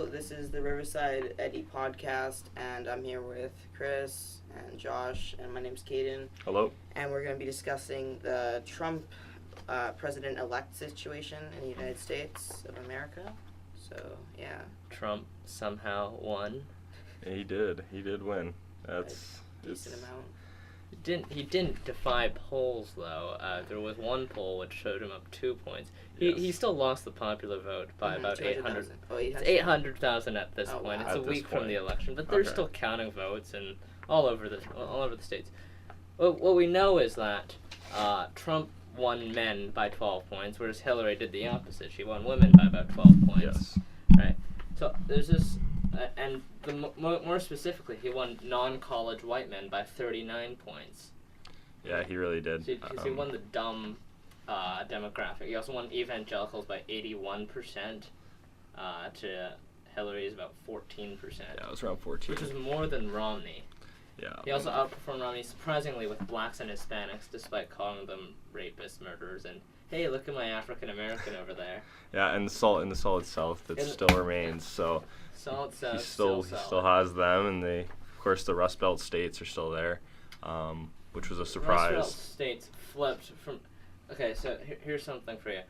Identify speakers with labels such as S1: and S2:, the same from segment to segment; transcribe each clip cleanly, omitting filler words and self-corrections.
S1: Hello, this is the Riverside Eddy podcast, and I'm here with Chris and Josh, and my name's Caden.
S2: Hello.
S1: And we're going to be discussing the Trump president-elect situation in the United States of America. So, yeah.
S3: Trump somehow won.
S2: He did. He did win. That's
S1: a decent amount.
S3: He didn't defy polls though. There was one poll which showed him up 2 points. He still lost the popular vote by about 800,000. It's 800,000 at this point.
S1: Wow.
S3: It's a week from the election, but they're still counting votes and all over the states. What we know is that Trump won men by 12 points, whereas Hillary did the opposite. She won women by about 12 points.
S2: Yes.
S3: Right. So there's this. And more specifically, he won non-college white men by 39 points.
S2: Yeah, he really did.
S3: So he won the dumb demographic. He also won evangelicals by 81%. To Hillary's about 14%.
S2: Yeah, it was around 14.
S3: Which is more than Romney.
S2: Yeah.
S3: He also outperformed Romney surprisingly with blacks and Hispanics, despite calling them rapists, murderers, and hey, look at my African American over there.
S2: Yeah, and the solid South that still remains. So.
S3: Solid South.
S2: He still has them, and of course the Rust Belt states are still there, which was a surprise.
S3: Rust Belt states flipped from. Okay, so here's something for you.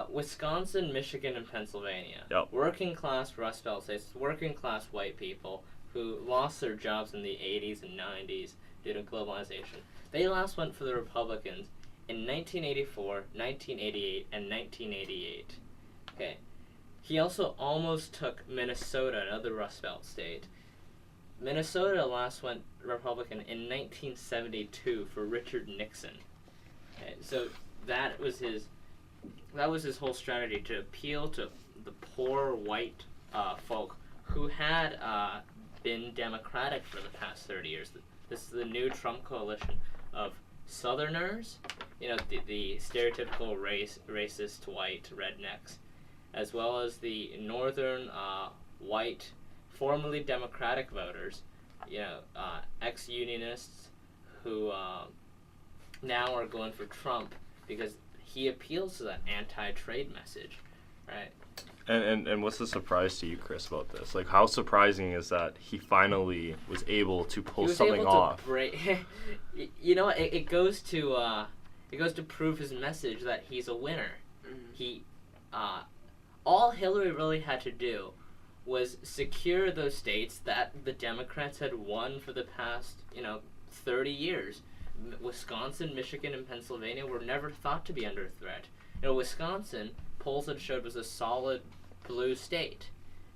S3: Wisconsin, Michigan, and Pennsylvania.
S2: Yep.
S3: Working class Rust Belt states, working class white people who lost their jobs in the 80s and 90s due to globalization. They last went for the Republicans in 1984, 1988, and 1988. Okay. He also almost took Minnesota, another Rust Belt state. Minnesota last went Republican in 1972 for Richard Nixon. Okay, so that was his whole strategy, to appeal to the poor white folk who had been Democratic for the past 30 years. This is the new Trump coalition of Southerners, the stereotypical racist white rednecks, as well as the northern white, formerly Democratic voters, ex-unionists who now are going for Trump because he appeals to that anti-trade message, right?
S2: And what's the surprise to you, Chris, about this? Like, how surprising is that he finally was able to pull something off?
S3: It goes to prove his message that he's a winner. Mm-hmm. He all Hillary really had to do was secure those states that the Democrats had won for the past, 30 years. Wisconsin, Michigan, and Pennsylvania were never thought to be under threat. Wisconsin, polls had showed, was a solid blue state,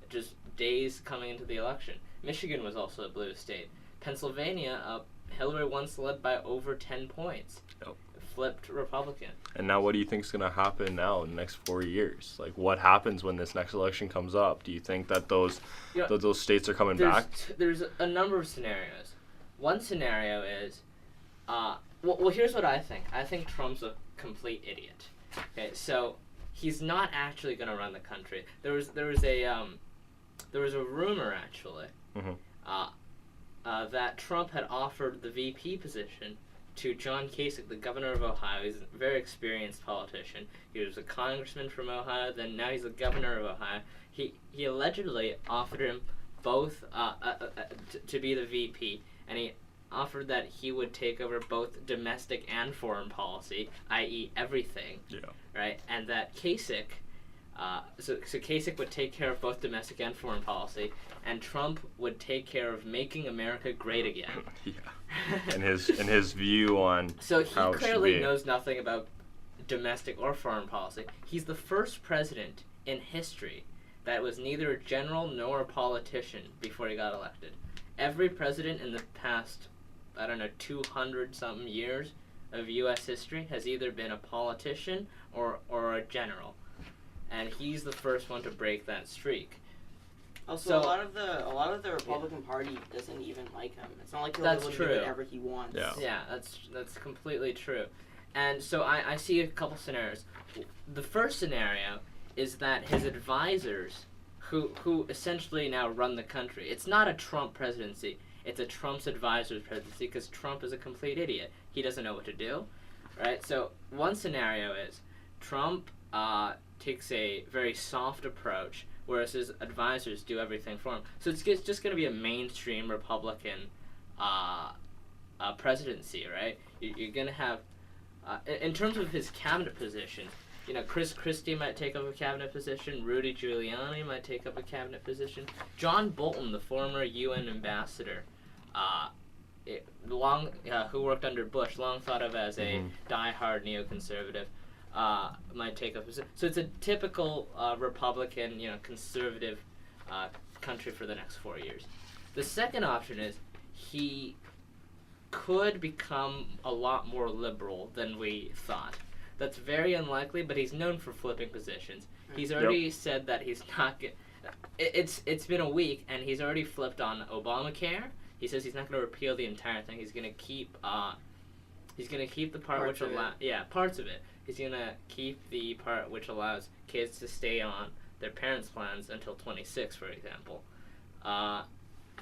S3: just days coming into the election. Michigan was also a blue state. Pennsylvania, Hillary once led by over 10 points.
S2: Yep.
S3: Flipped Republican.
S2: And now what do you think is going to happen now in the next 4 years? Like, what happens when this next election comes up? Do you think that those states are coming back?
S3: There's a number of scenarios. One scenario is, well, here's what I think. I think Trump's a complete idiot. Okay, so he's not actually going to run the country. There was a rumor actually, that Trump had offered the VP position to John Kasich, the governor of Ohio. He's a very experienced politician. He was a congressman from Ohio, then now he's the governor of Ohio. He allegedly offered him both to be the VP, and he offered that he would take over both domestic and foreign policy, i.e. everything. Yeah. Right? And that Kasich, so Kasich would take care of both domestic and foreign policy, and Trump would take care of making America great again.
S2: Yeah. And his view on
S3: so he clearly knows nothing about domestic or foreign policy. He's the first president in history that was neither a general nor a politician before he got elected. Every president in the past, 200-something years of U.S. history has either been a politician or a general. And he's the first one to break that streak.
S1: Also, a lot of the Republican Party doesn't even like him. It's not like he'll be able to do whatever he wants.
S3: Yeah, that's completely true. And so I see a couple scenarios. The first scenario is that his advisors, who essentially now run the country, it's not a Trump presidency. It's a Trump's advisor's presidency because Trump is a complete idiot. He doesn't know what to do, right? So one scenario is Trump takes a very soft approach whereas his advisors do everything for him. So it's just going to be a mainstream Republican presidency, right? You're going to have, in terms of his cabinet position, you know, Chris Christie might take up a cabinet position. Rudy Giuliani might take up a cabinet position. John Bolton, the former UN ambassador, who worked under Bush, long thought of as a diehard neoconservative, might take up. So it's a typical Republican, you know, conservative country for the next 4 years. The second option is he could become a lot more liberal than we thought. That's very unlikely, but he's known for flipping positions. He's already said that he's not. It's been a week, and he's already flipped on Obamacare. He says he's not going to repeal the entire thing. He's going to keep. He's going to keep the part which allows. Yeah, parts of it. He's going to keep the part which allows kids to stay on their parents' plans until 26, for example.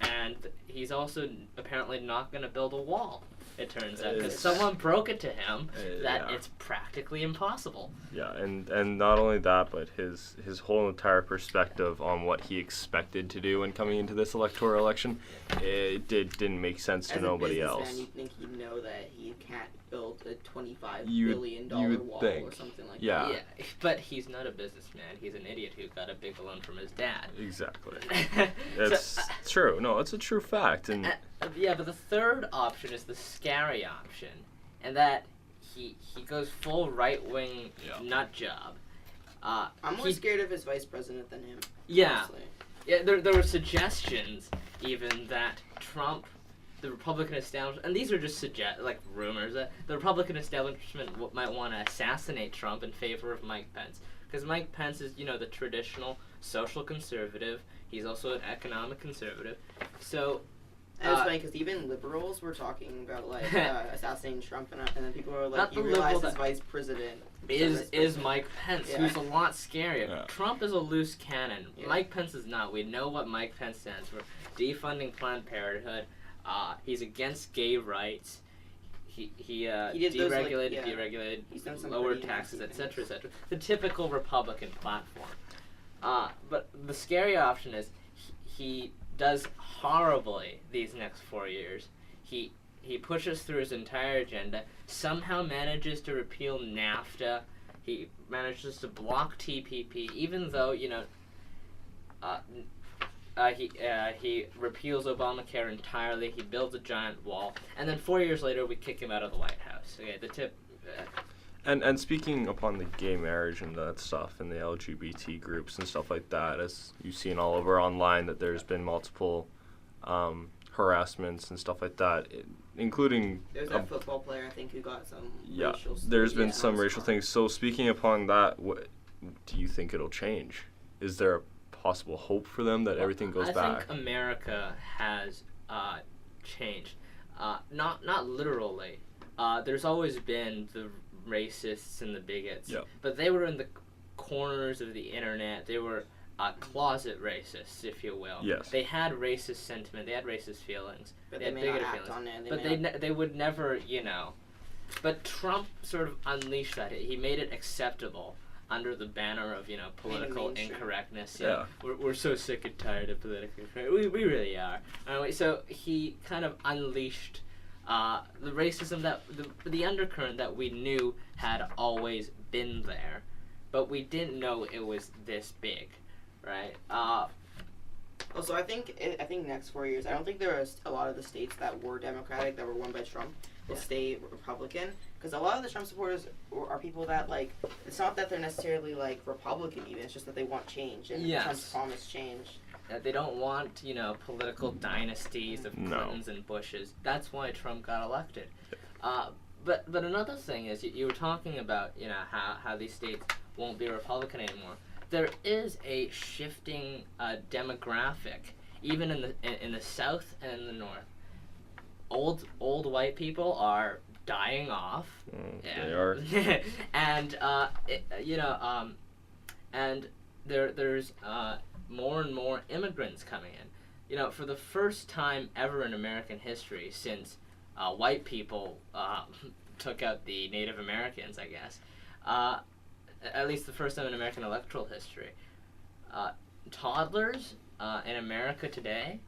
S3: And he's also apparently not going to build a wall, it turns out, because someone broke it to him that it's practically impossible.
S2: Yeah, and not only that, but his whole entire perspective on what he expected to do when coming into this electoral election, it didn't make sense to nobody else.
S1: You think he'd know that he can't build a $25 billion wall or something like that.
S3: Yeah, but he's not a businessman. He's an idiot who got a big loan from his dad.
S2: Exactly. It's true. No, it's a true fact. And
S3: yeah, but the third option is the scary option, and that he goes full right-wing nut job.
S1: I'm more scared of his vice president than him.
S3: Yeah.
S1: Honestly.
S3: Yeah, there were suggestions even that Trump, the Republican establishment, and these are just rumors, that the Republican establishment might want to assassinate Trump in favor of Mike Pence. Because Mike Pence is, you know, the traditional social conservative. He's also an economic conservative. So...
S1: And it's funny because even liberals were talking about assassinating Trump, and then people were like, "You realize his vice president
S3: is Mike Pence, who's a lot scarier."
S2: Yeah.
S3: Trump is a loose cannon. Yeah. Mike Pence is not. We know what Mike Pence stands for: defunding Planned Parenthood. He's against gay rights. He deregulated, lowered taxes, etc., etc. The typical Republican platform. But the scary option is he does horribly these next 4 years. He pushes through his entire agenda, somehow manages to repeal NAFTA, he manages to block TPP, even though, you know, he repeals Obamacare entirely, he builds a giant wall, and then 4 years later we kick him out of the White House. Okay, the tip...
S2: And speaking upon the gay marriage and that stuff and the LGBT groups and stuff like that, as you've seen all over online that there's been multiple harassments and stuff like that, including...
S1: There's a football player, I think, who got some racial...
S2: There's been some racial things. So speaking upon that, what do you think it'll change? Is there a possible hope for them that everything goes back?
S3: I think America has changed. Not literally. There's always been the racists and the bigots, but they were in the corners of the internet. They were closet racists, if you will.
S2: Yes.
S3: They had racist sentiment. They had racist feelings.
S1: But
S3: they had
S1: may not act on it.
S3: But they would never, you know. But Trump sort of unleashed that. He made it acceptable under the banner of, you know, political incorrectness.
S2: Yeah.
S3: We're so sick and tired of political incorrectness. We really are. Anyway, so he kind of unleashed the racism, that the undercurrent that we knew had always been there, but we didn't know it was this big, right?
S1: Also, I think next 4 years, I don't think there are a lot of the states that were Democratic, that were won by Trump, will stay Republican, because a lot of the Trump supporters are people that, like, it's not that they're necessarily, like, Republican even, it's just that they want change, and Trump's promised change.
S3: They don't want, you know, political dynasties of Clintons and Bushes. That's why Trump got elected. But another thing is, you were talking about, you know, how these states won't be Republican anymore. There is a shifting demographic, even in the South and in the North. Old white people are dying off.
S2: They are.
S3: And and there's more and more immigrants coming in. You know, for the first time ever in American history, since white people took out the Native Americans, I guess, at least the first time in American electoral history, toddlers in America today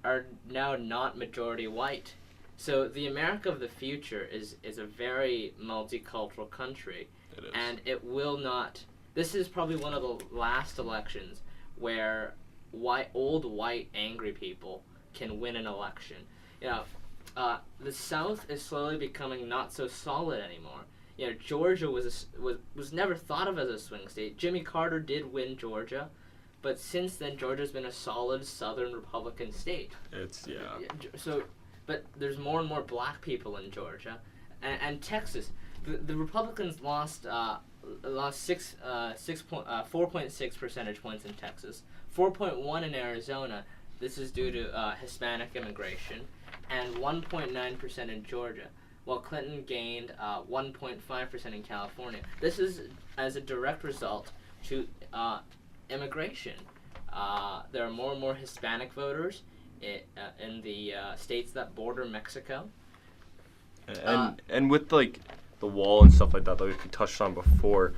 S3: are now not majority white. So the America of the future is a very multicultural country.
S2: It is.
S3: And it will not. This is probably one of the last elections where old white angry people can win an election. The South is slowly becoming not so solid anymore. Georgia was never thought of as a swing state. Jimmy Carter did win Georgia, but since then Georgia's been a solid Southern Republican state. But there's more and more black people in Georgia, and Texas. The Republicans lost 4.6 percentage points in Texas, 4.1 in Arizona. This is due to Hispanic immigration, and 1.9% in Georgia, while Clinton gained 1.5% in California. This is as a direct result to immigration. There are more and more Hispanic voters in the states that border Mexico.
S2: And with like the wall and stuff like that we touched on before,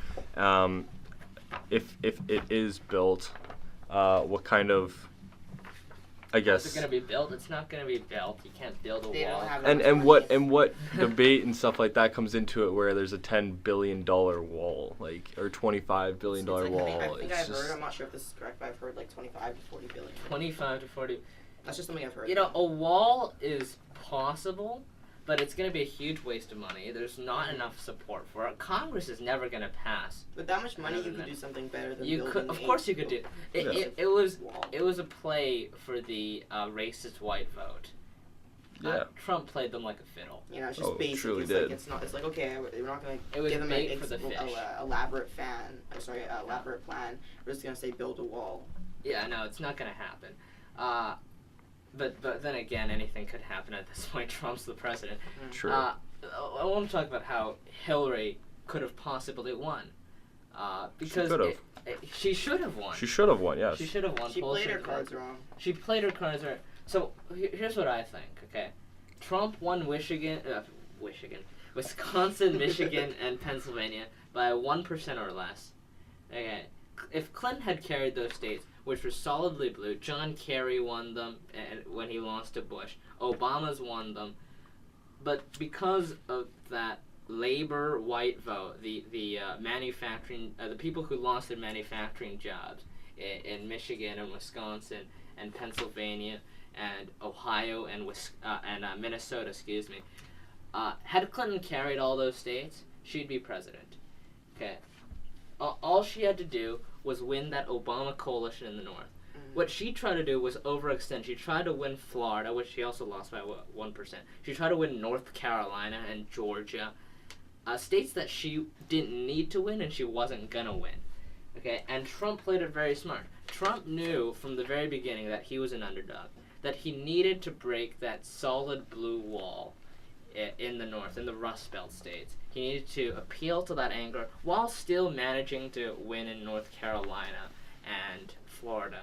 S2: if it is built, what kind of, I guess.
S3: Is it going to be built? It's not going to be built. You can't build a
S1: They
S3: wall.
S1: don't have
S2: And what debate and stuff like that comes into it, where there's a $10 billion wall, or $25 billion wall.
S1: I think I've heard. I'm not sure if this is correct, but I've heard like 25 to 40 billion.
S3: 25 to 40.
S1: That's just something I've heard.
S3: A wall is possible, but it's going to be a huge waste of money. There's not enough support for it. Congress is never going to pass.
S1: With that much money, you could do something better than
S3: you
S1: building
S3: could. Of course, you could do. It was a play for the racist white vote. Trump played them like a fiddle.
S1: It's just basic.
S2: Truly
S1: it's
S2: did.
S1: Like, it's not. It's like, okay, we're not going
S3: It
S1: to
S3: was
S1: give them
S3: made
S1: an
S3: for the fish.
S1: elaborate elaborate plan. We're just going to say build a wall.
S3: Yeah, no, it's not going to happen. But then again, anything could happen at this point. Trump's the president.
S2: True.
S3: I want to talk about how Hillary could have possibly won. Because she should have won.
S2: She should have won, yes.
S3: She should have won.
S1: She played her cards wrong.
S3: She played her cards wrong. So here's what I think. Okay, Trump won Wisconsin, Michigan, and Pennsylvania by 1% or less. Okay, if Clinton had carried those states, which were solidly blue, John Kerry won them when he lost to Bush. Obama's won them, but because of that labor white vote, the manufacturing, the people who lost their manufacturing jobs in Michigan and Wisconsin and Pennsylvania and Ohio and Minnesota, had Clinton carried all those states, she'd be president. Okay, all she had to do was win that Obama coalition in the North. What she tried to do was overextend. She tried to win Florida, which she also lost by 1%. She tried to win North Carolina and Georgia, states that she didn't need to win and she wasn't gonna win. Okay, and Trump played it very smart. Trump knew from the very beginning that he was an underdog, that he needed to break that solid blue wall in the North, in the Rust Belt states. He needed to appeal to that anger while still managing to win in North Carolina and Florida.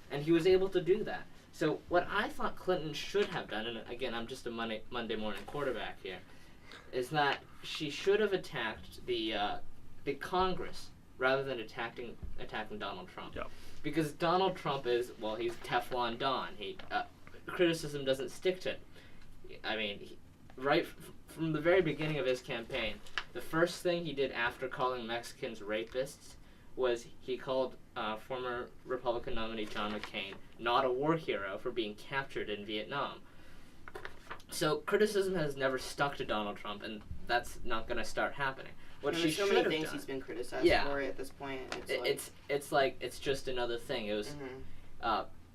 S3: And he was able to do that. So what I thought Clinton should have done, and again, I'm just a Monday morning quarterback here, is that she should have attacked the Congress rather than attacking Donald Trump.
S2: Yep.
S3: Because Donald Trump is, he's Teflon Don. Criticism doesn't stick to it. I mean, right from the very beginning of his campaign, the first thing he did after calling Mexicans rapists was he called former Republican nominee John McCain not a war hero for being captured in Vietnam. So criticism has never stuck to Donald Trump, and that's not going to start happening. What she should have done. There's so many things
S1: he's been criticized for at this point.
S3: It's just another thing. It was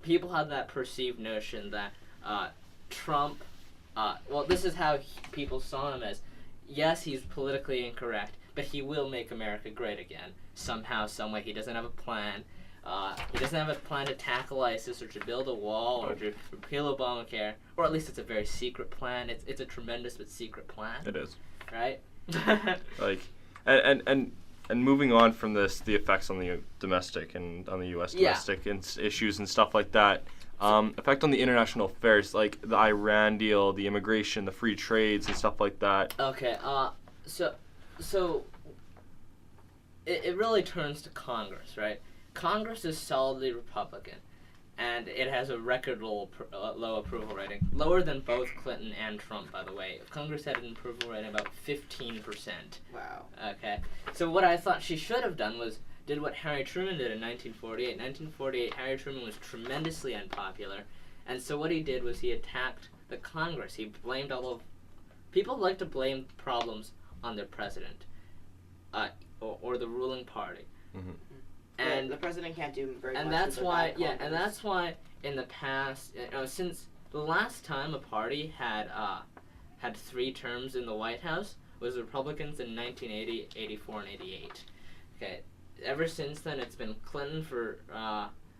S3: people had that perceived notion that Trump. This is how people saw him as. Yes, he's politically incorrect, but he will make America great again somehow, some way. He doesn't have a plan. He doesn't have a plan to tackle ISIS or to build a wall or to repeal Obamacare, or at least it's a very secret plan. It's a tremendous but secret plan.
S2: It is.
S3: Right?
S2: And moving on from this, the effects on the domestic and on the U.S. domestic issues and stuff like that, effect on the international affairs, like the Iran deal, the immigration, the free trades and stuff like that.
S3: Okay, so it really turns to Congress, right? Congress is solidly Republican, and it has a record low approval rating, lower than both Clinton and Trump, by the way. Congress had an approval rating about 15%.
S1: Wow.
S3: Okay, so what I thought she should have done was did what Harry Truman did in 1948. 1948, Harry Truman was tremendously unpopular, and so what he did was he attacked the Congress. He blamed people like to blame problems on their president, or the ruling party.
S2: Mm-hmm.
S3: And
S1: the president can't do very much.
S3: And that's why, and that's why in the past, since the last time a party had 3 terms in the White House was the Republicans in 1980, 84, and 88. Okay, ever since then it's been Clinton for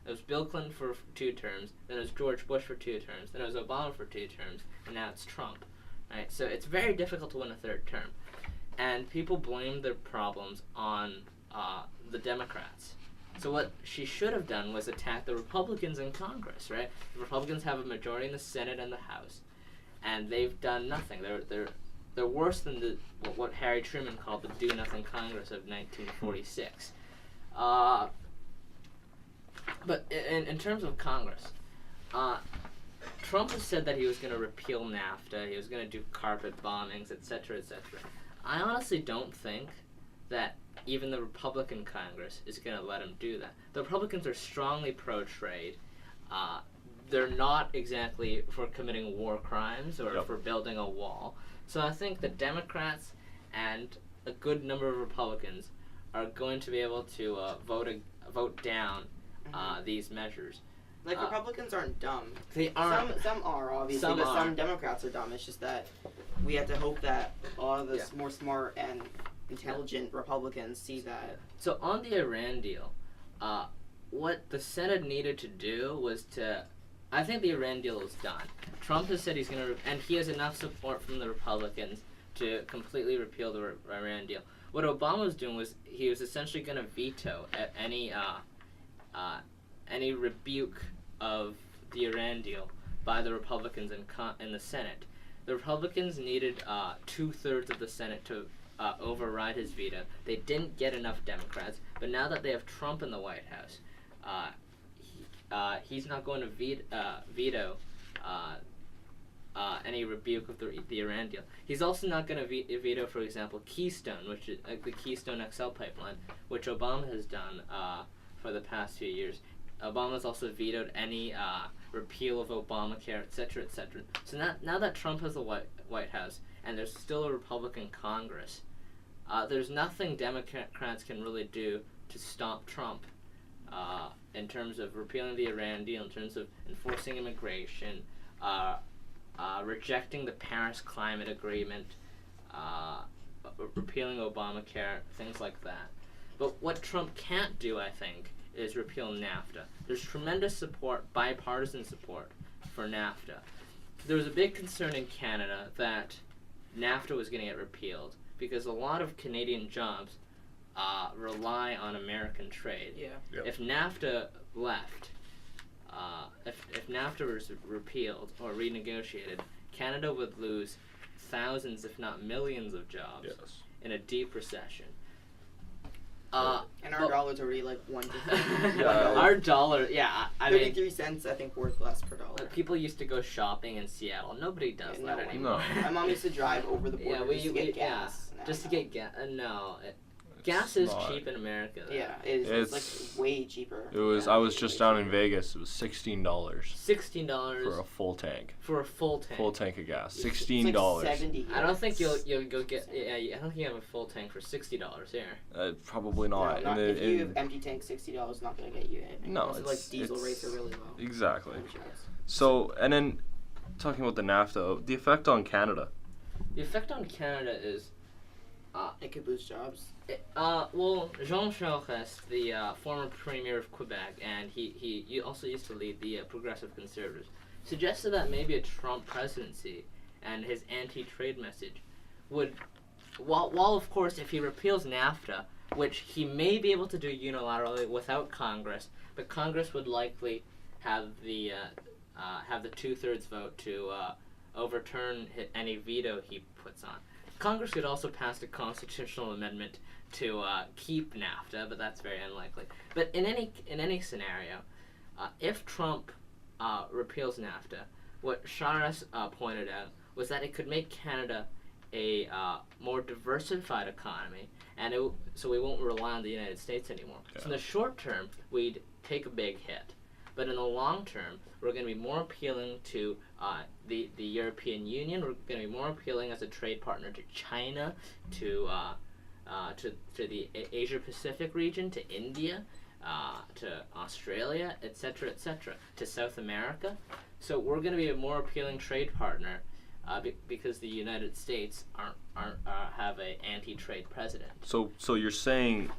S3: it was Bill Clinton for 2 terms, then it was George Bush for 2 terms, then it was Obama for 2 terms, and now it's Trump. Right, so it's very difficult to win a 3rd term, and people blame their problems on the Democrats. So what she should have done was attack the Republicans in Congress, right? The Republicans have a majority in the Senate and the House, and they've done nothing. They're worse than what Harry Truman called the Do Nothing Congress of 1946. But in terms of Congress, Trump has said that he was going to repeal NAFTA, he was going to do carpet bombings, etc., etc. I honestly don't think that even the Republican Congress is going to let him do that. The Republicans are strongly pro-trade. They're not exactly for committing war crimes or for building a wall. So I think the Democrats and a good number of Republicans are going to be able to vote down these measures.
S1: Like, Republicans aren't dumb.
S3: They aren't.
S1: Some are, obviously, but some Democrats are dumb. It's just that we have to hope that a lot of the more smart and intelligent Republicans see that.
S3: So on the Iran deal, what the Senate needed to do was I think the Iran deal is done. Trump has said he's going to, and he has enough support from the Republicans to completely repeal the Iran deal. What Obama was doing was he was essentially going to veto any rebuke of the Iran deal by the Republicans in the Senate. The Republicans needed 2/3 of the Senate to override his veto. They didn't get enough Democrats, but now that they have Trump in the White House, he's not going to veto any rebuke of the Iran deal. He's also not going to veto, for example, Keystone, which is the Keystone XL pipeline, which Obama has done for the past few years. Obama's also vetoed any repeal of Obamacare, etc., etc. So now that Trump has the White House and there's still a Republican Congress, there's nothing Democrats can really do to stop Trump in terms of repealing the Iran deal, in terms of enforcing immigration, rejecting the Paris Climate Agreement, repealing Obamacare, things like that. But what Trump can't do, I think, is repeal NAFTA. There's tremendous support, bipartisan support, for NAFTA. There was a big concern in Canada that NAFTA was going to get repealed because a lot of Canadian jobs rely on American trade.
S1: Yeah.
S2: Yep.
S3: If NAFTA left, if NAFTA was repealed or renegotiated, Canada would lose thousands, if not millions, of jobs in a deep recession.
S1: And our dollar's already like $1 to
S3: our dollar, I mean,
S1: 33 cents, I think, worth less per dollar.
S3: People used to go shopping in Seattle. Nobody does that anymore.
S2: No.
S1: My mom used to drive over the border just to get gas.
S3: Just to get gas. Gas is cheap in America, though.
S1: Yeah, it's like way cheaper.
S2: It was. I was just down in Vegas. It was $16.
S3: $16
S2: for a full tank.
S3: For a full tank.
S2: Full tank of gas. $16.
S1: It's like $70.
S3: I don't think you'll go get. I don't think you have a full tank for $60 here.
S2: Probably not.
S1: No, if you have empty tank, $60 is not going to get you anything.
S2: No,
S1: also, like diesel rates are really low.
S2: Exactly. So, and then talking about the NAFTA, the effect on Canada.
S3: The effect on Canada is.
S1: It could boost jobs.
S3: Well, Jean Charest, the former premier of Quebec, and he also used to lead the Progressive Conservatives, suggested that maybe a Trump presidency and his anti-trade message would, while of course if he repeals NAFTA, which he may be able to do unilaterally without Congress, but Congress would likely have the 2/3 vote to overturn any veto he puts on. Congress could also pass a constitutional amendment to keep NAFTA, but that's very unlikely. But in any scenario, if Trump repeals NAFTA, what Sharas pointed out was that it could make Canada a more diversified economy, and so we won't rely on the United States anymore.
S2: Yeah.
S3: So in the short term, we'd take a big hit. But in the long term, we're going to be more appealing to the European Union. We're going to be more appealing as a trade partner to China, to the Asia Pacific region, to India, to Australia, etc., to South America. So we're going to be a more appealing trade partner because the United States have an anti-trade president.
S2: So you're saying,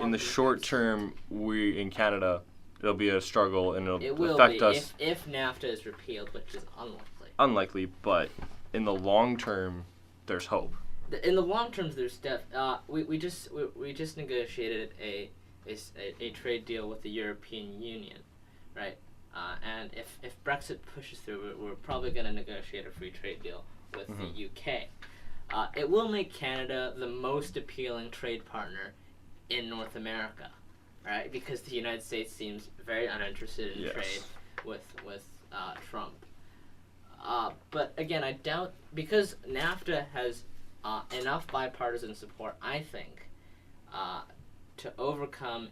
S2: in the short term, we in Canada, it'll be a struggle and it'll affect us.
S3: If NAFTA is repealed, which is unlikely.
S2: Unlikely, but in the long term, there's hope.
S3: In the long term, there's we just negotiated a trade deal with the European Union, right? And if Brexit pushes through, we're probably going to negotiate a free trade deal with the UK. It will make Canada the most appealing trade partner in North America. Right, because the United States seems very uninterested in trade with Trump. But again, I doubt, because NAFTA has enough bipartisan support, I think, to overcome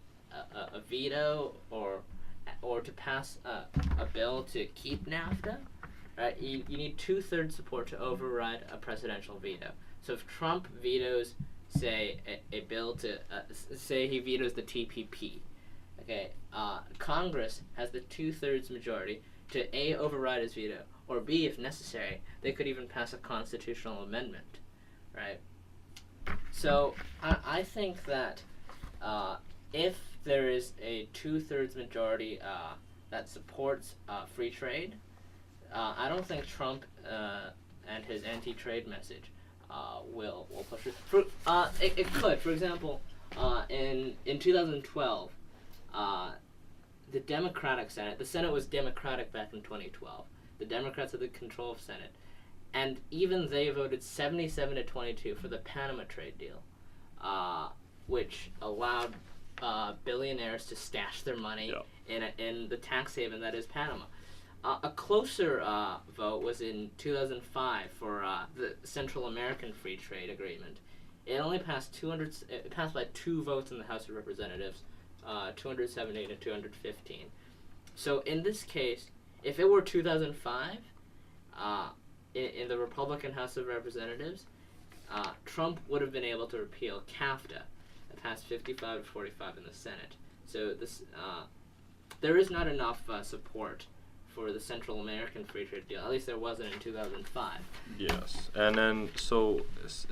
S3: a veto or to pass a bill to keep NAFTA. Right, you need 2/3 support to override a presidential veto. So if Trump vetoes, say, a bill to, say he vetoes the TPP, okay, Congress has the 2/3 majority to A, override his veto, or B, if necessary, they could even pass a constitutional amendment, right? So I think that if there is a 2/3 majority that supports free trade, I don't think Trump and his anti-trade message will push it. It could. For example, in 2012, the Democratic Senate, the Senate was Democratic back in 2012. The Democrats had the control of Senate, and even they voted 77-22 for the Panama trade deal, which allowed billionaires to stash their money in the tax haven that is Panama. A closer vote was in 2005 for the Central American Free Trade Agreement. It only passed it passed by 2 votes in the House of Representatives, 278 and 215. So in this case, if it were 2005, in the Republican House of Representatives, Trump would have been able to repeal CAFTA. It passed 55-45 in the Senate. So this there is not enough support for the Central American Free Trade Deal. At least there wasn't in 2005.
S2: Yes, and then so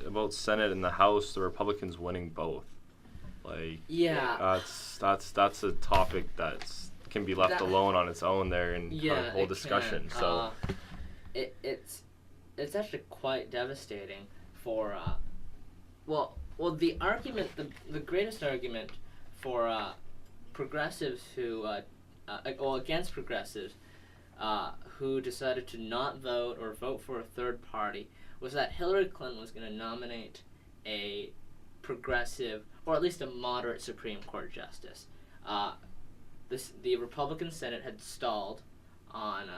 S2: about Senate and the House, the Republicans winning both. Like, that's a topic that can be left alone on its own there in our whole discussion. So
S3: it's actually quite devastating for the argument, the greatest argument for progressives who against progressives who decided to not vote or vote for a third party was that Hillary Clinton was going to nominate a progressive, or at least a moderate Supreme Court justice. The Republican Senate had stalled on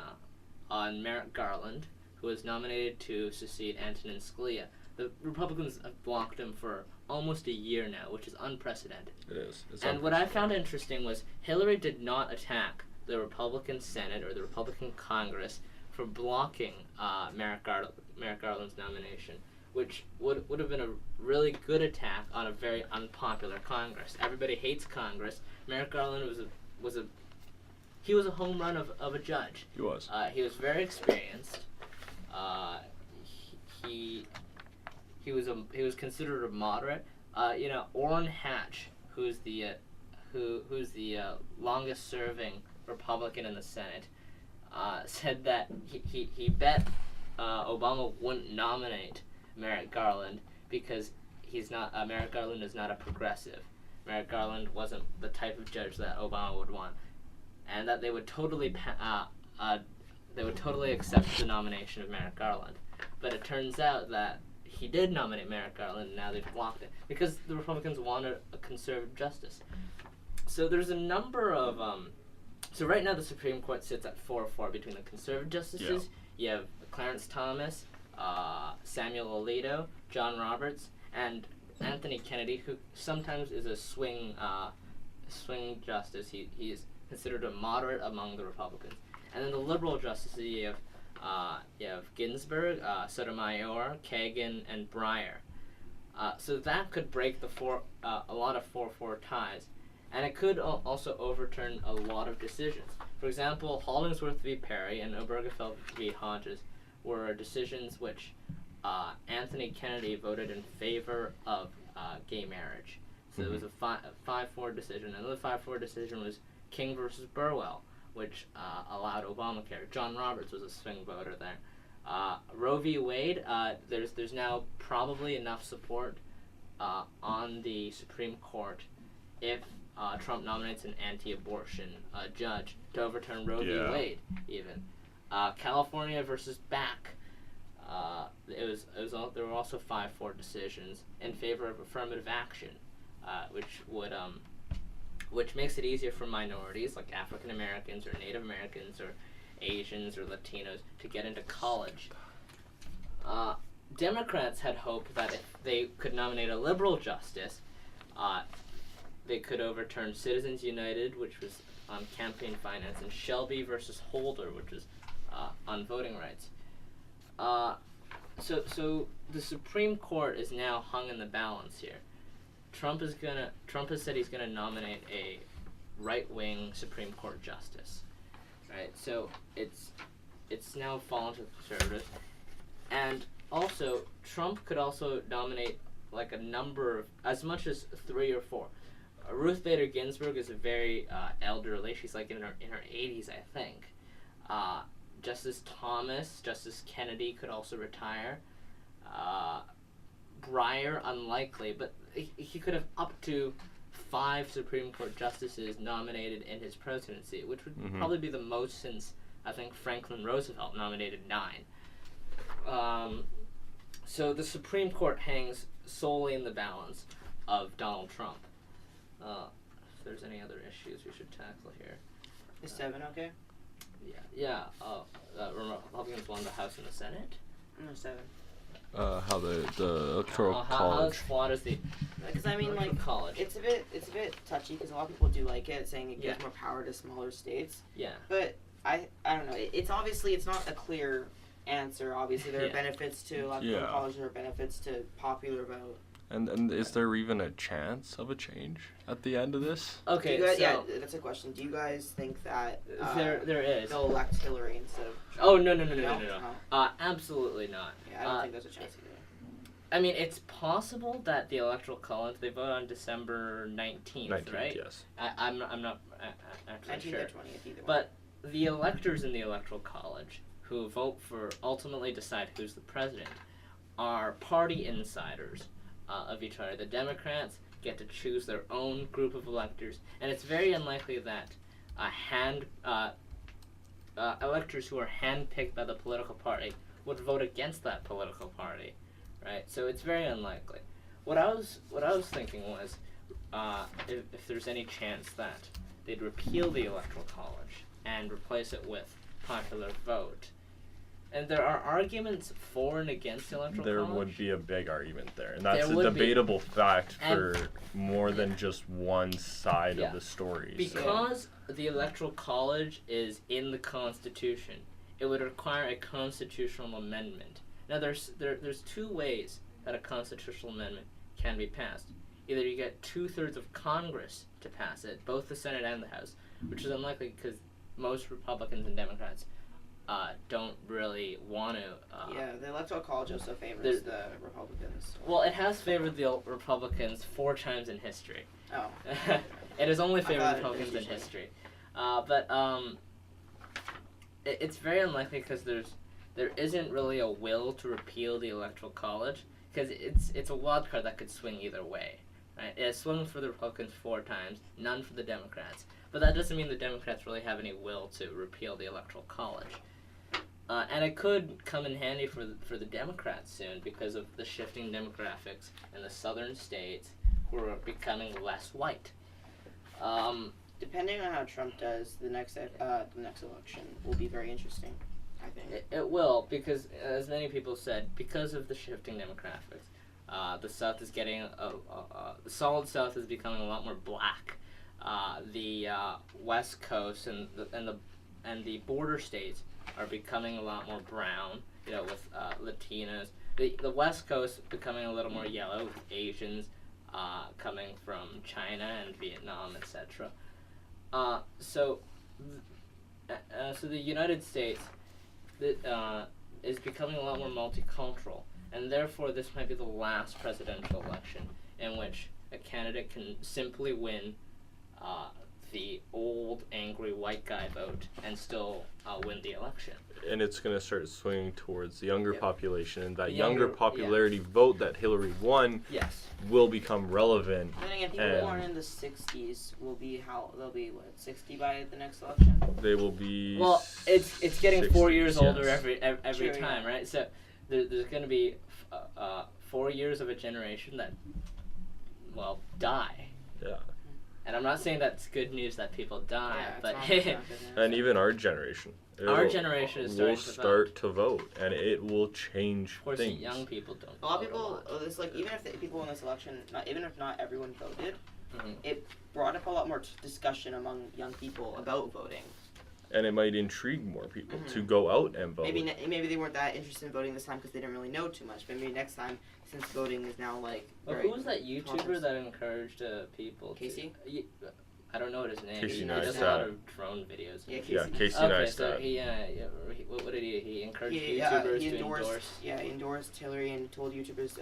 S3: Merrick Garland, who was nominated to succeed Antonin Scalia. The Republicans have blocked him for almost a year now, which is unprecedented.
S2: it is.
S3: And what I found interesting was Hillary did not attack the Republican Senate or the Republican Congress for blocking Merrick Garland's nomination, which would have been a really good attack on a very unpopular Congress. Everybody hates Congress. Merrick Garland was a home run of a judge.
S2: He was.
S3: He was very experienced. He was considered a moderate. Orrin Hatch, who's the longest serving Republican in the Senate, said that he bet Obama wouldn't nominate Merrick Garland because Merrick Garland is not a progressive. Merrick Garland wasn't the type of judge that Obama would want, and that they would totally accept the nomination of Merrick Garland. But it turns out that he did nominate Merrick Garland, and now they've blocked it because the Republicans wanted a conservative justice. So there's a number of so right now the Supreme Court sits at 4-4 between the conservative justices. You have Clarence Thomas, Samuel Alito, John Roberts, and Anthony Kennedy, who sometimes is a swing justice. He is considered a moderate among the Republicans. And then the liberal justices, you have Ginsburg, Sotomayor, Kagan, and Breyer. So that could break a lot of 4-4 ties. And it could also overturn a lot of decisions. For example, Hollingsworth v. Perry and Obergefell v. Hodges were decisions which Anthony Kennedy voted in favor of gay marriage. So it was a 5-4 decision. Another 5-4 decision was King versus Burwell, which allowed Obamacare. John Roberts was a swing voter there. Roe v. Wade, there's now probably enough support on the Supreme Court if Trump nominates an anti-abortion judge to overturn Roe v. Wade, even. California versus Back. There were also 5-4 decisions in favor of affirmative action, which makes it easier for minorities like African Americans or Native Americans or Asians or Latinos to get into college. Democrats had hoped that if they could nominate a liberal justice, they could overturn Citizens United, which was on campaign finance, and Shelby versus Holder, which was on voting rights. So the Supreme Court is now hung in the balance here. Trump has said he's gonna nominate a right-wing Supreme Court justice, right? So it's now fallen to the conservatives, and also Trump could also nominate like a number of, as much as 3 or 4. Ruth Bader Ginsburg is a very elderly. She's like in her 80s, I think. Justice Thomas, Justice Kennedy could also retire. Breyer, unlikely, but he could have up to 5 Supreme Court justices nominated in his presidency, which would probably be the most since, I think, Franklin Roosevelt nominated 9. So the Supreme Court hangs solely in the balance of Donald Trump. If there's any other issues we should tackle here.
S1: Is 7 okay?
S3: Yeah. Republicans won the House and the Senate.
S1: No, 7.
S2: How the electoral
S3: How
S2: college.
S3: flawed is the?
S1: Because I mean, like,
S3: college.
S1: it's a bit touchy because a lot of people do like it, saying it gives more power to smaller states.
S3: Yeah.
S1: But I don't know. It's obviously it's not a clear answer. Obviously, there are benefits to electoral college. There are benefits to popular vote.
S2: And is there even a chance of a change at the end of this?
S3: Okay,
S1: yeah, that's a question. Do you guys think that
S3: there is?
S1: they'll elect Hillary instead of Trump?
S3: Oh no. Absolutely not.
S1: Yeah, I don't think there's a chance either.
S3: I mean, it's possible that the electoral college, they vote on December 19th, right?
S2: Yes.
S3: I'm not actually
S1: 19th
S3: sure.
S1: or 20th, either one.
S3: But the electors in the electoral college who vote for ultimately decide who's the president are party insiders of each other. The Democrats get to choose their own group of electors, and it's very unlikely that electors who are handpicked by the political party would vote against that political party, right? So it's very unlikely. What I was thinking was, if there's any chance that they'd repeal the electoral college and replace it with popular vote. And there are arguments for and against the electoral college.
S2: There would be a big argument there. And that's a debatable fact for more than just one side of the story.
S3: Because the electoral college is in the Constitution, it would require a constitutional amendment. Now, there's 2 ways that a constitutional amendment can be passed. Either you get 2/3 of Congress to pass it, both the Senate and the House, which is unlikely because most Republicans and Democrats don't really want to.
S1: The electoral college also favors the Republicans.
S3: Well, it has favored the Republicans 4 times in history.
S1: Oh.
S3: It has only favored Republicans in history. But it's very unlikely because there isn't really a will to repeal the electoral college because it's a wild card that could swing either way. Right? It has swung for the Republicans 4 times, none for the Democrats. But that doesn't mean the Democrats really have any will to repeal the electoral college. And it could come in handy for the Democrats soon because of the shifting demographics in the southern states who are becoming less white.
S1: Depending on how Trump does, the next election will be very interesting, I think.
S3: It will, because as many people said, because of the shifting demographics, the South is getting the solid South is becoming a lot more black. The West Coast and the border states are becoming a lot more brown. You know, with Latinas. The West Coast becoming a little more yellow with Asians coming from China and Vietnam, etc. So the United States is becoming a lot more multicultural, and therefore this might be the last presidential election in which a candidate can simply win the old, angry white guy vote and still win the election.
S2: And it's going to start swinging towards the younger population, and that
S3: The
S2: younger popularity vote that Hillary won
S3: Yes.
S2: will become relevant.
S1: I think people born in the 60s will be they'll be 60 by the next election?
S2: They will be.
S3: Well, it's getting 4 years
S2: 60s,
S3: older
S2: yes.
S3: every
S1: True,
S3: time,
S1: yeah.
S3: right? So there's going to be 4 years of a generation that, well, die.
S2: Yeah.
S3: And I'm not saying that's good news that people die,
S1: Yeah,
S3: but
S1: it's not good news.
S2: And even our generation.
S3: Our generation is
S2: will
S3: starting to
S2: start to vote, and it will change
S3: of course,
S2: things.
S3: young people don't.
S1: A lot of
S3: vote
S1: people, it's like even if the people in this election, even if not everyone voted,
S3: Mhm.
S1: it brought up a lot more discussion among young people about voting.
S2: And it might intrigue more people
S1: Mhm.
S2: to go out and vote.
S1: Maybe they weren't that interested in voting this time because they didn't really know too much. But maybe next time, since voting is now like.
S3: Well,
S1: very
S3: who was that YouTuber
S1: progress-
S3: that encouraged people?
S1: Casey?
S3: I don't know his name.
S2: Casey
S3: He does a
S2: Neistat.
S3: lot of drone videos.
S1: Yeah, Casey.
S2: Yeah, Casey
S3: Okay,
S2: Neistat.
S3: so what did he encouraged
S1: He
S3: YouTubers to
S1: endorsed.
S3: endorse?
S1: Yeah, he endorsed Hillary and told YouTubers.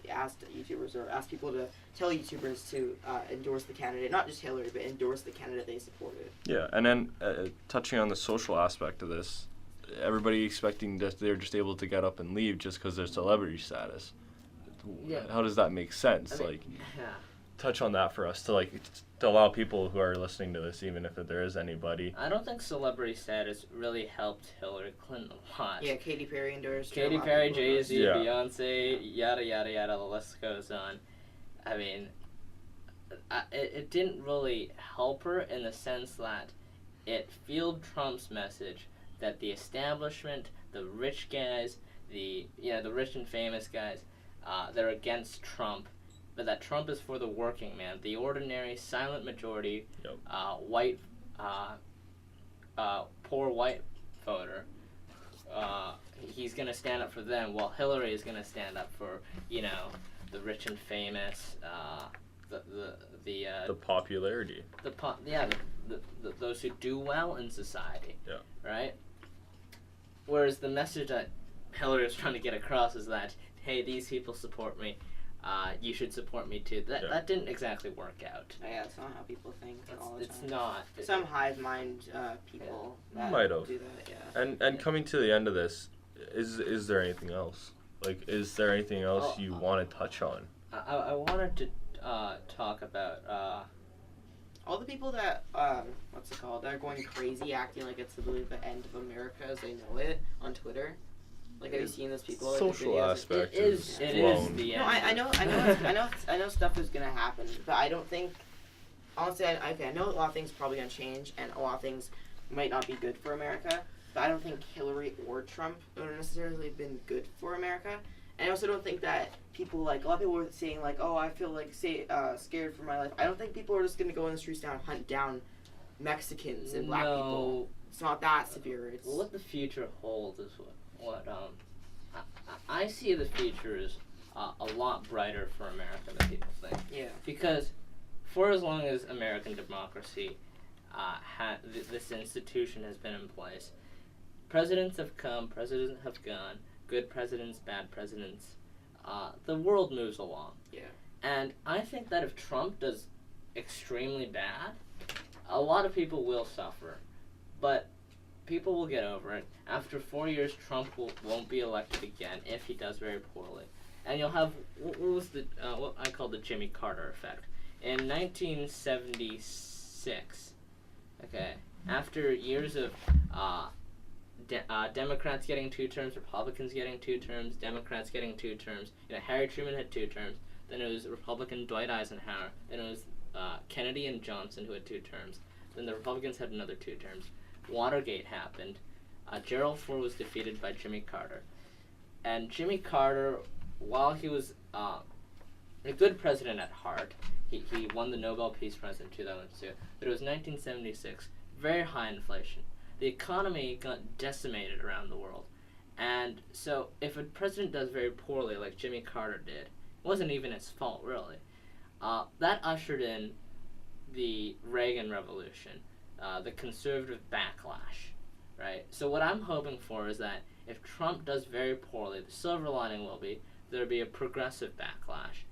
S1: Asked YouTubers or asked people to tell YouTubers to endorse the candidate, not just Hillary, but endorse the candidate they supported.
S2: Yeah, and then touching on the social aspect of this, everybody expecting that they're just able to get up and leave just because they're celebrity status.
S3: Yeah.
S2: How does that make sense?
S3: I mean, yeah.
S2: Touch on that for us to allow people who are listening to this, even if there is anybody.
S3: I don't think celebrity status really helped Hillary Clinton a lot.
S1: Yeah, Katy Perry endorsed. her, a
S3: Katy
S1: lot of
S3: Perry,
S1: people
S3: Jay-Z,
S2: Yeah.
S3: Beyonce, yada yada yada, the list goes on. I mean, it didn't really help her in the sense that it fueled Trump's message that the establishment, the rich guys, the rich and famous guys, they're against Trump, but that Trump is for the working man, the ordinary silent majority,
S2: Yep.
S3: white, poor white voter. He's gonna stand up for them, while Hillary is gonna stand up for the rich and famous,
S2: The popularity.
S3: those who do well in society.
S2: Yeah.
S3: Right. Whereas the message that Hillary was trying to get across is that, hey, these people support me. You should support me too. That didn't exactly work out.
S1: Yeah, it's not how people think all the
S3: It's
S1: time.
S3: not.
S1: Some hive mind people that
S2: Might have.
S1: do that. Yeah.
S2: And coming to the end of this, is there anything else? Like, is there anything else you want to touch on?
S3: I wanted to talk about
S1: All the people that what's it called? They're going crazy, acting like it's literally the end of America as they know it on Twitter. Like, have you seen those people? Like, the
S2: Social
S1: videos?
S2: aspect
S3: It is
S2: blown.
S3: the
S1: No,
S3: end.
S1: I know stuff is gonna happen, but I don't think. Honestly, I know a lot of things are probably gonna change, and a lot of things might not be good for America. But I don't think Hillary or Trump have necessarily been good for America. And I also don't think that people, like, a lot of people were saying, like, oh, I feel like scared for my life. I don't think people are just gonna go in the streets now and hunt down Mexicans and black people. It's not that severe. It's
S3: What the future holds is what I see the future is a lot brighter for America than people think.
S1: yeah.
S3: Because for as long as American democracy, this institution has been in place, presidents have come, presidents have gone, good presidents, bad presidents, the world moves along.
S1: Yeah.
S3: And I think that if Trump does extremely bad, a lot of people will suffer. But people will get over it. After 4 years, Trump won't be elected again if he does very poorly. And you'll have, what was what I call the Jimmy Carter effect. In 1976, okay, after years of Democrats getting 2 terms, Republicans getting 2 terms, Democrats getting 2 terms. Harry Truman had 2 terms. Then it was Republican Dwight Eisenhower. Then it was Kennedy and Johnson who had 2 terms. Then the Republicans had another 2 terms. Watergate happened. Gerald Ford was defeated by Jimmy Carter. And Jimmy Carter, while he was a good president at heart, he won the Nobel Peace Prize in 2002, but it was 1976, very high inflation. The economy got decimated around the world. And so if a president does very poorly, like Jimmy Carter did, it wasn't even his fault, really. That ushered in the Reagan Revolution, the conservative backlash, right? So what I'm hoping for is that if Trump does very poorly, the silver lining will be there'll be a progressive backlash.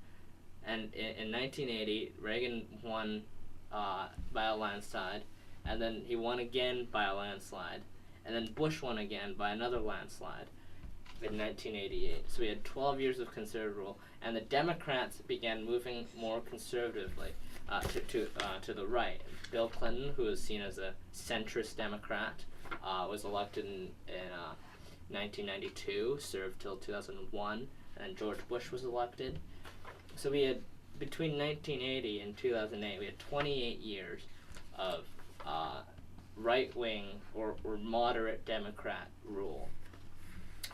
S3: And in 1980, Reagan won by a landslide, and then he won again by a landslide, and then Bush won again by another landslide in 1988. So we had 12 years of conservative rule, and the Democrats began moving more conservatively to the right. Bill Clinton, who was seen as a centrist Democrat, was elected in 1992, served till 2001, and George Bush was elected. So we had, between 1980 and 2008, we had 28 years of right-wing or moderate Democrat rule.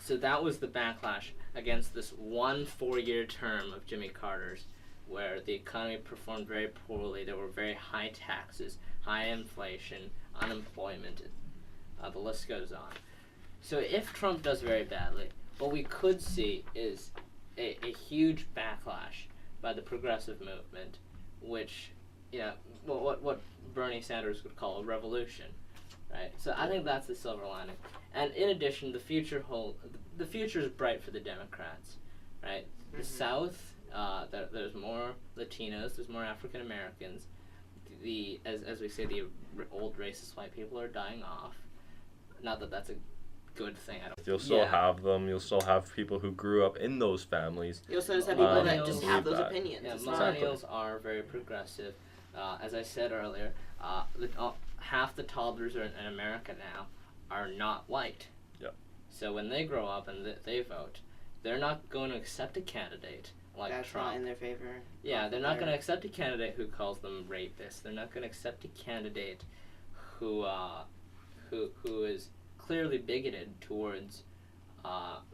S3: So that was the backlash against this 1 4-year term of Jimmy Carter's, where the economy performed very poorly. There were very high taxes, high inflation, unemployment. The list goes on. So if Trump does very badly, what we could see is a huge backlash by the progressive movement, which, what Bernie Sanders would call a revolution, right? So I think that's the silver lining. And in addition, the future is bright for the Democrats, right? The South, there's more Latinos, there's more African Americans. As we say, the old racist white people are dying off. Not that that's a good thing.
S2: You'll still have them. You'll still have people who grew up in those families.
S1: You'll still have people that just have those opinions.
S3: Yeah, millennials are very progressive. As I said earlier, half the toddlers in America now are not white.
S2: Yep.
S3: So when they grow up and they vote, they're not going to accept a candidate like
S1: That's
S3: Trump.
S1: not in their favor.
S3: Yeah, they're not going to accept a candidate who calls them rapists. They're not going to accept a candidate who is clearly bigoted towards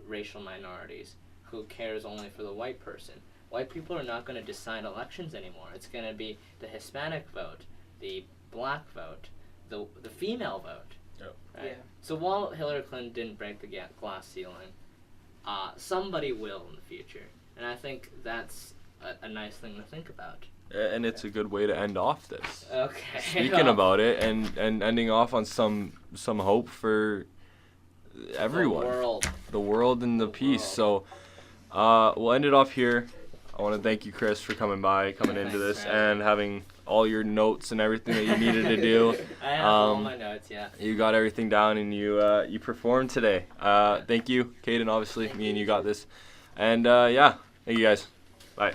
S3: racial minorities, who cares only for the white person. White people are not going to decide elections anymore. It's going to be the Hispanic vote, the black vote, the female vote.
S2: Yep.
S3: Right?
S1: Yeah.
S3: So while Hillary Clinton didn't break the glass ceiling, somebody will in the future. And I think that's a nice thing to think about.
S2: And it's a good way to end off this.
S3: Okay.
S2: Speaking about it and ending off on some hope for everyone. The world and the peace. So we'll end it off here. I want to thank you, Chris, for coming into this and having all your notes and everything that you needed to do.
S3: I have all my notes, yeah.
S2: You got everything down and you performed today. Thank you, Caden, obviously. Me and you got this. And thank you guys. Bye.